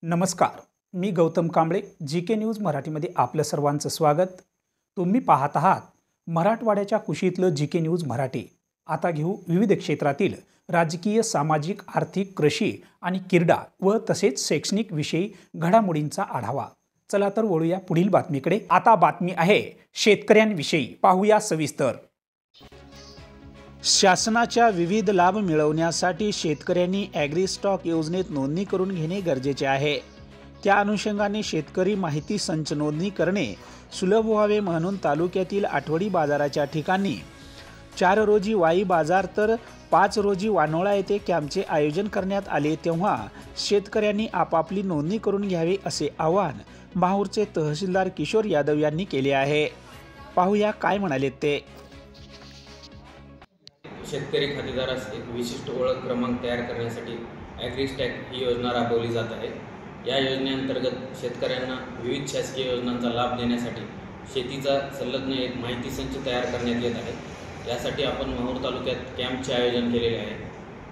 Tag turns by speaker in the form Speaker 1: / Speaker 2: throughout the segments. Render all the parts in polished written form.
Speaker 1: नमस्कार, मी Gautam Kamble GK news मराठीमध्ये आपलं सर्वांचं स्वागत। तुम्ही पाहत आहात मराठवाड्याच्या कुशीतलं जीके न्यूज मराठी। आता घेऊ विविध क्षेत्रातील राजकीय, सामाजिक, आर्थिक, कृषी आणि क्रीडा व तसेच शैक्षणिक विषयी घडामोडींचा आढावा। चला तर वळूया पुढील बातमीकडे। आता बातमी आहे शेतकऱ्यांविषयी, पाहूया सविस्तर। शासनाच्या विविध लाभ मिळवण्यासाठी शेतकऱ्यांनी ॲग्रीस्टॉक योजनेत नोंदणी करून घेणे गरजेचे आहे। त्या अनुषंगाने शेतकरी माहिती संच नोंदणी करणे सुलभ व्हावे म्हणून तालुक्यातील आठवडी बाजाराच्या ठिकाणी 4 रोजी वाई बाजार तर 5 रोजी वानोळा येथे कॅम्पचे आयोजन करण्यात आले। तेव्हा शेतकऱ्यांनी आपापली नोंदणी करून घ्यावी असे आवाहन माहूरचे तहसीलदार किशोर यादव यांनी केले आहे। पाहूया काय म्हणाले ते।
Speaker 2: शेतकरी खातेदारास एक विशिष्ट ओळख क्रमांक तयार करण्यासाठी ॲग्रीस्टॅक ही योजना राबवली जात आहे। या योजनेअंतर्गत शेतकऱ्यांना विविध शासकीय योजनांचा लाभ देण्यासाठी शेतीचा संलग्न एक माहिती संच तयार करण्यात येत आहे। यासाठी आपण माहूर तालुक्यात कॅम्पचे आयोजन केलेले आहे।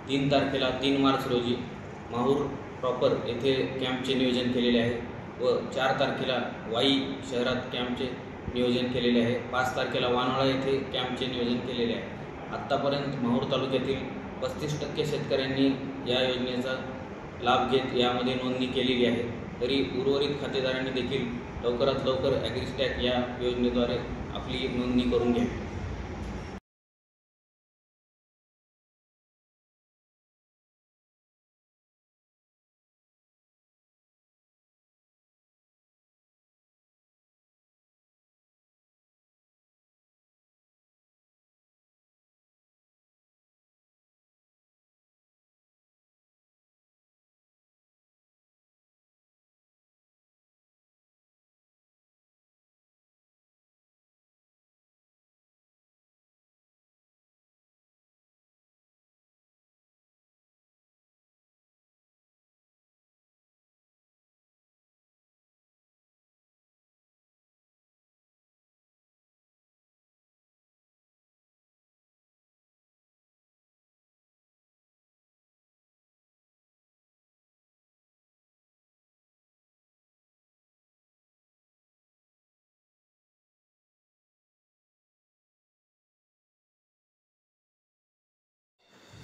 Speaker 2: 3 तारखेला 3 मार्च रोजी माहूर प्रॉपर येथे कॅम्पचे नियोजन केलेले आहे व 4 तारखेला वाई शहरात कॅम्पचे नियोजन केलेले आहे। 5 तारखेला वानोळा येथे कॅम्पचे नियोजन केलेले आहे। आत्तापर्यंत माहूर तालुक्यातील 35% शेतकऱ्यांनी या योजनेचा लाभ घेत यामध्ये नोंदणी केलेली आहे। तरी उर्वरित खातेदारांनी देखील लवकरात लवकर ॲग्रीस्टॅक या योजनेद्वारे आपली नोंदणी करून घ्यावी।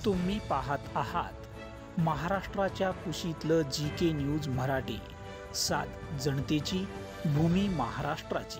Speaker 1: तुम्ही पाहत आहात महाराष्ट्राच्या कुशीतलं जीके न्यूज मराठी। सात जनतेची, भूमी महाराष्ट्राची।